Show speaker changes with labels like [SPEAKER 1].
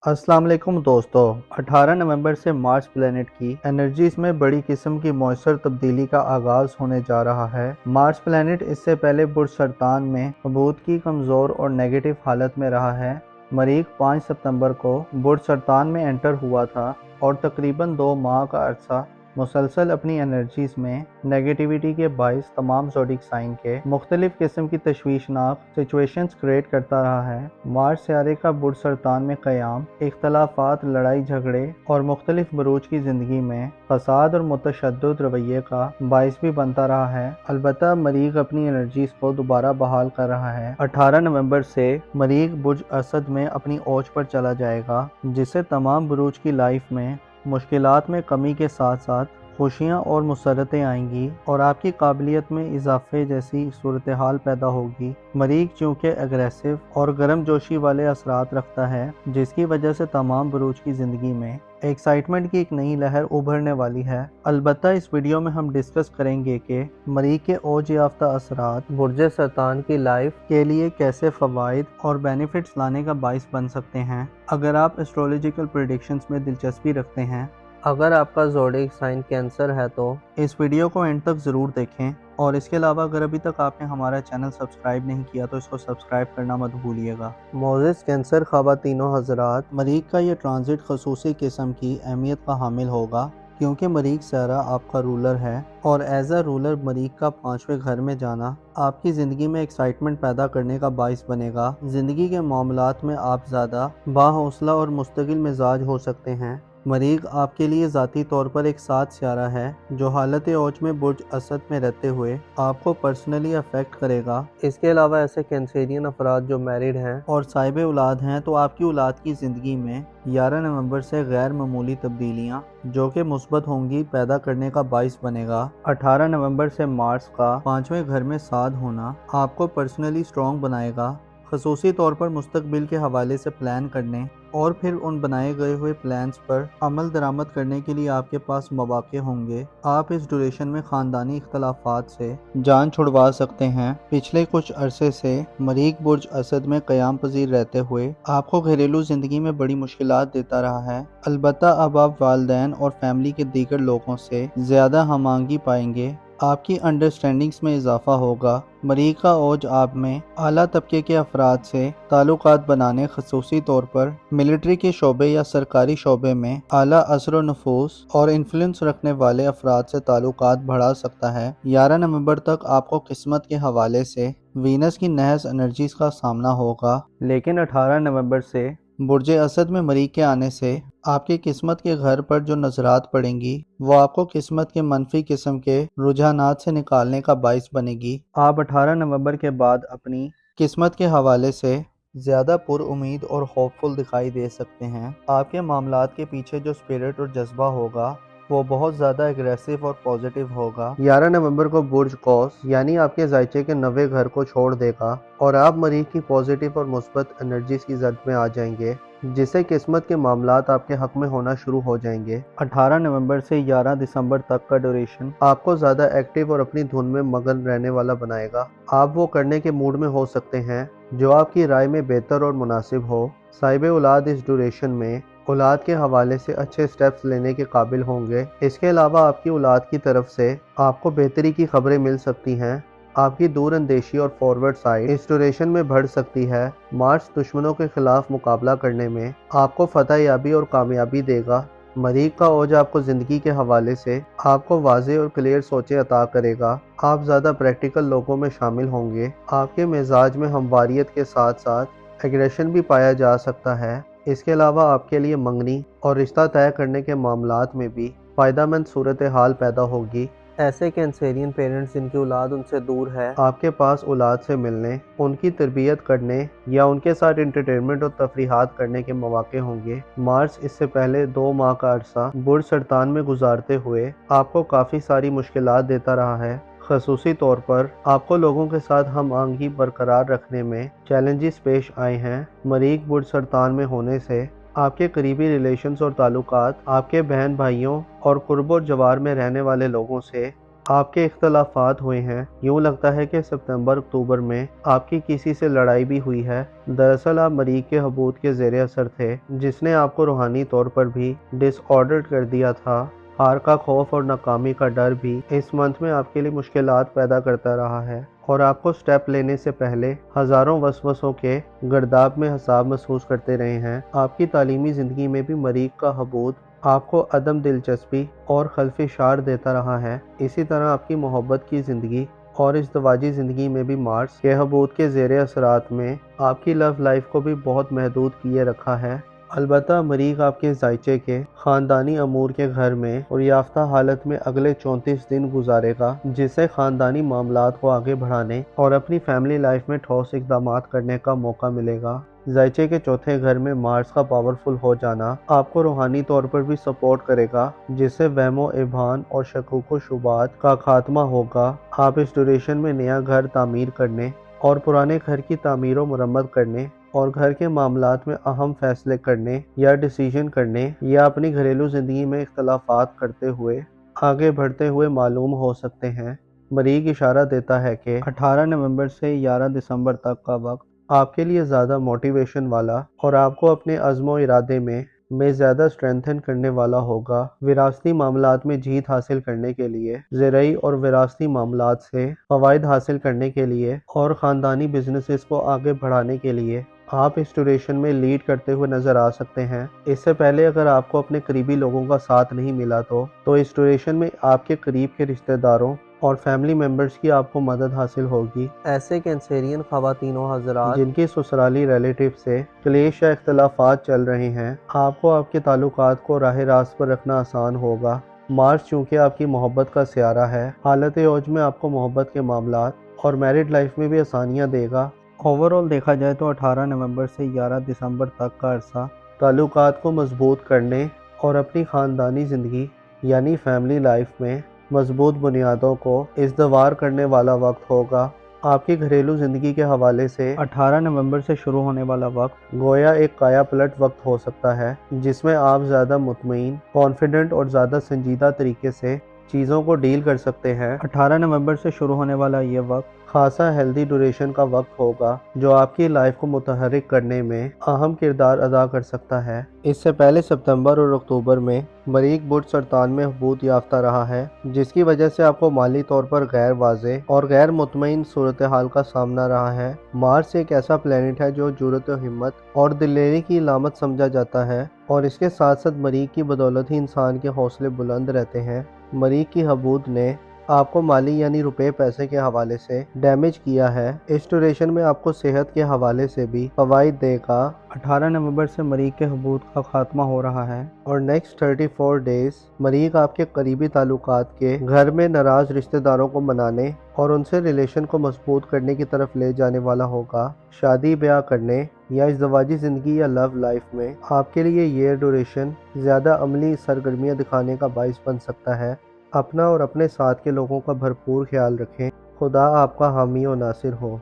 [SPEAKER 1] अस्सलाम वालेकुम दोस्तों। 18 नवंबर से मार्स प्लैनेट की एनर्जीज में बड़ी किस्म की मौसर तब्दीली का आगाज होने जा रहा है। मार्स प्लैनेट इससे पहले बुर्ज सरतान में हबूत की कमज़ोर और नेगेटिव हालत में रहा है। मरीख 5 सितंबर को बुर्ज सरतान में एंटर हुआ था और तकरीबन 2 माह का अरसा मुसलसल अपनी एनर्जीज में नेगेटिविटी के बाइस तमाम ज़ोडिक साइन के मुख्तलिफ किस्म की तशवीशनाक सिचुएशंस क्रिएट करता रहा है। मार्स सियारे का बुर्ज सरतान में क़याम इख्तलाफात, लड़ाई झगड़े और मुख्तलिफ बरूज की ज़िंदगी में फसाद और मुतशद्दिद रवैये का बाइस भी बनता रहा है। अलबत्ता मरीख अपनी एनर्जीज को दोबारा बहाल कर रहा है। 18 नवंबर से मरीख बुर्ज असद में अपनी ओज पर चला जाएगा, जिससे तमाम बरूज की लाइफ में मुश्किलात में कमी के साथ साथ खुशियाँ और मुसरतें आएंगी और आपकी काबिलियत में इजाफे जैसी सूरत हाल पैदा होगी। मरीख चूँकि एग्रेसिव और गर्म जोशी वाले असरात रखता है, जिसकी वजह से तमाम बरूज की ज़िंदगी में एक्साइटमेंट की एक नई लहर उभरने वाली है। अलबत्ता इस वीडियो में हम डिस्कस करेंगे कि मरीख के ओज याफ्ता असरात बुर्ज सरतान की लाइफ के लिए कैसे फ़वाइद और बेनिफिट्स लाने का बाइस बन सकते हैं। अगर आप एस्ट्रोलॉजिकल प्रेडिक्शंस में दिलचस्पी रखते हैं, अगर आपका ज़ोडिक साइन कैंसर है, तो इस वीडियो को एंड तक ज़रूर देखें। और इसके अलावा अगर अभी तक आपने हमारा चैनल सब्सक्राइब नहीं किया तो इसको सब्सक्राइब करना मत भूलिएगा। मोज़िज़ कैंसर ख़वातीनो हज़रात, मरीख का ये ट्रांजिट खसूसी किस्म की अहमियत का हामिल होगा, क्योंकि मरीख सारा आपका रूलर है और एज अ रूलर मरीख का 5वें घर में जाना आपकी ज़िंदगी में एक्साइटमेंट पैदा करने का बाइस बनेगा। ज़िंदगी के मामलात में आप ज़्यादा बाहौसला और मुस्तकिल मिजाज हो सकते हैं। मरीख आपके लिए ज़ाती तौर पर एक साथ सियारा है जो हालत औज में बुर्ज असद में रहते हुए आपको पर्सनली अफेक्ट करेगा। इसके अलावा ऐसे कैंसेरियन अफराद जो मैरिड हैं और साहिब औलाद हैं, तो आपकी औलाद की ज़िंदगी में 11 नवंबर से गैर मामूली तब्दीलियाँ जो कि मुस्बत होंगी पैदा करने का बाइस बनेगा। 18 नवंबर से मार्स का 5वें घर में साथ होना आपको पर्सनली स्ट्रॉन्ग बनाएगा, खसूसी तौर पर मुस्तकबिल के हवाले से प्लान करने और फिर उन बनाए गए हुए प्लान्स पर अमल दरामद करने के लिए आपके पास मौके होंगे। आप इस ड्यूरेशन में ख़ानदानी इख्तलाफात से जान छुड़वा सकते हैं। पिछले कुछ अरसे से मरीख बुर्ज असद में क़याम पजीर रहते हुए आपको घरेलू ज़िंदगी में बड़ी मुश्किलात देता रहा है। अलबत्ता अब आप वालिदैन और फैमिली के दीगर लोगों से ज़्यादा हमांगी पाएंगे, आपकी अंडरस्टैंडिंग्स में इजाफा होगा। मरीख का ओज आप में आला तबके के अफराद से ताल्लुकात बनाने, खसूसी तौर पर मिलिट्री के शोबे या सरकारी शोबे में आला असर व नफूस और इन्फ्लुएंस रखने वाले अफराद से ताल्लुकात बढ़ा सकता है। 11 नवंबर तक आपको किस्मत के हवाले से वीनस की नहस एनर्जीज का सामना होगा, लेकिन 18 नवंबर से बुर्ज असद में मरीख के आने से आपकी किस्मत के घर पर जो नजरात पड़ेंगी वो आपको किस्मत के मनफी किस्म के रुझानात से निकालने का बाइस बनेगी। आप 18 नवंबर के बाद अपनी किस्मत के हवाले से ज़्यादा पुरउम्मीद और होपफुल दिखाई दे सकते हैं। आपके मामलात के पीछे जो स्पिरिट और जज्बा होगा वो बहुत ज़्यादा एग्रेसिव और पॉजिटिव होगा। 11 नवंबर को बुर्ज कौस यानी आपके जायचे के 9वें घर को छोड़ देगा और आप मरीख की पॉजिटिव और मुस्बत एनर्जीज की जद में आ जाएंगे, जिससे किस्मत के मामलात आपके हक में होना शुरू हो जाएंगे। 18 नवंबर से 11 दिसंबर तक का ड्यूरेशन आपको ज़्यादा एक्टिव और अपनी धुन में मगन रहने वाला बनाएगा। आप वो करने के मूड में हो सकते हैं जो आपकी राय में बेहतर और मुनासिब हो। साहिब औलाद इस ड्यूरेशन में औलाद के हवाले से अच्छे स्टेप्स लेने के काबिल होंगे। इसके अलावा आपकी औलाद की तरफ से आपको बेहतरी की खबरें मिल सकती हैं। आपकी दूर अंदेशी और फॉरवर्ड साइड इस ड्यूरेशन में बढ़ सकती है। मार्स दुश्मनों के खिलाफ मुकाबला करने में आपको फतह याबी और कामयाबी देगा। मरीख का ओज आपको ज़िंदगी के हवाले से आपको वाज़े और क्लियर सोचें अता करेगा। आप ज़्यादा प्रैक्टिकल लोगों में शामिल होंगे। आपके मिजाज में हमवारियत के साथ साथ एग्रेशन भी पाया जा सकता है। इसके अलावा आपके लिए मंगनी और रिश्ता तय करने के मामलात में भी फ़ायदेमंद सूरत हाल पैदा होगी। ऐसे कैंसेरियन पेरेंट्स जिनकी औलाद उनसे दूर है, आपके पास औलाद से मिलने, उनकी तरबियत करने या उनके साथ एंटरटेनमेंट और तफरीहात करने के मौके होंगे। मार्स इससे पहले 2 माह का अरसा बुर्ज सरतान में गुजारते हुए आपको काफ़ी सारी मुश्किलात देता रहा है। खसूसी तौर पर आपको लोगों के साथ हम आहंगी बरकरार रखने में चैलेंजेस पेश आए हैं। मरीख बुर्ज सरतान में होने से आपके करीबी रिलेशंस और ताल्लुकात आपके बहन भाइयों और कुर्ब और जवार में रहने वाले लोगों से آپ کے اختلافات ہوئے ہیں، یوں لگتا ہے کہ ستمبر اکتوبر میں آپ کی کسی سے لڑائی بھی ہوئی ہے۔ دراصل آپ مریخ کے حبوط کے زیر اثر تھے، جس نے آپ کو روحانی طور پر بھی ڈس آرڈرڈ کر دیا تھا۔ ہار کا خوف اور ناکامی کا ڈر بھی اس منتھ میں آپ کے لیے مشکلات پیدا کرتا رہا ہے، اور آپ کو سٹیپ لینے سے پہلے ہزاروں وسوسوں کے گرداب میں حساب محسوس کرتے رہے ہیں۔ آپ کی تعلیمی زندگی میں بھی مریخ کا حبوط آپ کو عدم دلچسپی اور خلفشار دیتا رہا ہے۔ اسی طرح آپ کی محبت کی زندگی اور ازدواجی زندگی میں بھی مارس کے حبوط کے زیر اثرات میں آپ کی لو لائف کو بھی بہت محدود کیے رکھا ہے۔ البتہ مریخ آپ کے ذائچے کے خاندانی امور کے گھر میں اور یافتہ حالت میں اگلے 34 دن گزارے گا، جس سے خاندانی معاملات کو آگے بڑھانے اور اپنی فیملی لائف میں ٹھوس اقدامات کرنے کا موقع ملے گا۔ ذائچے کے چوتھے گھر میں مارس کا پاورفل ہو جانا آپ کو روحانی طور پر بھی سپورٹ کرے گا، جس سے وہم و ابہام اور شکوک و شبہات کا خاتمہ ہوگا۔ آپ اس ڈیوریشن میں نیا گھر تعمیر کرنے اور پرانے گھر کی تعمیر و مرمت کرنے اور گھر کے معاملات میں اہم فیصلے کرنے یا ڈیسیژن کرنے یا اپنی گھریلو زندگی میں اختلافات کرتے ہوئے آگے بڑھتے ہوئے معلوم ہو سکتے ہیں۔ مریخ اشارہ دیتا ہے کہ 18 نومبر سے 11 دسمبر تک کا وقت آپ کے لیے زیادہ موٹیویشن والا اور آپ کو اپنے عزم و ارادے میں زیادہ اسٹرینتھن کرنے والا ہوگا۔ وراثتی معاملات میں جیت حاصل کرنے کے لیے، زرعی اور وراثتی معاملات سے فوائد حاصل کرنے کے لیے اور خاندانی بزنسز کو آگے بڑھانے کے لیے آپ اس ڈیوریشن میں لیڈ کرتے ہوئے نظر آ سکتے ہیں۔ اس سے پہلے اگر آپ کو اپنے قریبی لوگوں کا ساتھ نہیں ملا تو اس ڈیوریشن میں آپ کے قریب کے رشتہ داروں اور فیملی ممبرز کی آپ کو مدد حاصل ہوگی۔ ایسے کینسیرین خواتین و حضرات جن کی سسرالی ریلیٹیو سے کلیش یا اختلافات چل رہے ہیں، آپ کو آپ کے تعلقات کو راہ راست پر رکھنا آسان ہوگا۔ مارس چونکہ آپ کی محبت کا سیارہ ہے، حالت اوج میں آپ کو محبت کے معاملات اور میرڈ لائف میں بھی آسانیاں دے گا۔ اوورآل دیکھا جائے تو 18 نومبر سے 11 دسمبر تک کا عرصہ تعلقات کو مضبوط کرنے اور اپنی خاندانی زندگی یعنی فیملی لائف میں مضبوط بنیادوں کو استوار کرنے والا وقت ہوگا۔ آپ کی گھریلو زندگی کے حوالے سے 18 نومبر سے شروع ہونے والا وقت گویا ایک کایا پلٹ وقت ہو سکتا ہے، جس میں آپ زیادہ مطمئن، کانفیڈنٹ اور زیادہ سنجیدہ طریقے سے چیزوں کو ڈیل کر سکتے ہیں۔ 18 نومبر سے شروع ہونے والا یہ وقت خاصا ہیلدی ڈیوریشن کا وقت ہوگا، جو آپ کی لائف کو متحرک کرنے میں اہم کردار ادا کر سکتا ہے۔ اس سے پہلے ستمبر اور اکتوبر میں مریخ برج سرطان میں حبوط یافتہ رہا ہے، جس کی وجہ سے آپ کو مالی طور پر غیر واضح اور غیر مطمئن صورتحال کا سامنا رہا ہے۔ مارس ایک ایسا پلینٹ ہے جو جرأت و ہمت اور دلیری کی علامت سمجھا جاتا ہے، اور اس کے ساتھ ساتھ مریخ کی بدولت ہی انسان کے حوصلے بلند رہتے ہیں۔ مریخ کی حبوط نے آپ کو مالی یعنی روپے پیسے کے حوالے سے ڈیمیج کیا ہے۔ اس ڈیوریشن میں آپ کو صحت کے حوالے سے بھی فوائد دے گا۔ 18 نومبر سے مریخ کے حبوط کا خاتمہ ہو رہا ہے، اور نیکسٹ 34 ڈیز مریخ آپ کے قریبی تعلقات کے گھر میں ناراض رشتہ داروں کو منانے اور ان سے ریلیشن کو مضبوط کرنے کی طرف لے جانے والا ہوگا۔ شادی بیاہ کرنے یا ازدواجی زندگی یا لو لائف میں آپ کے لیے یہ ڈیوریشن زیادہ عملی سرگرمیاں دکھانے کا باعث بن سکتا ہے۔ اپنا اور اپنے ساتھ کے لوگوں کا بھرپور خیال رکھیں۔ خدا آپ کا حامی و ناصر ہو۔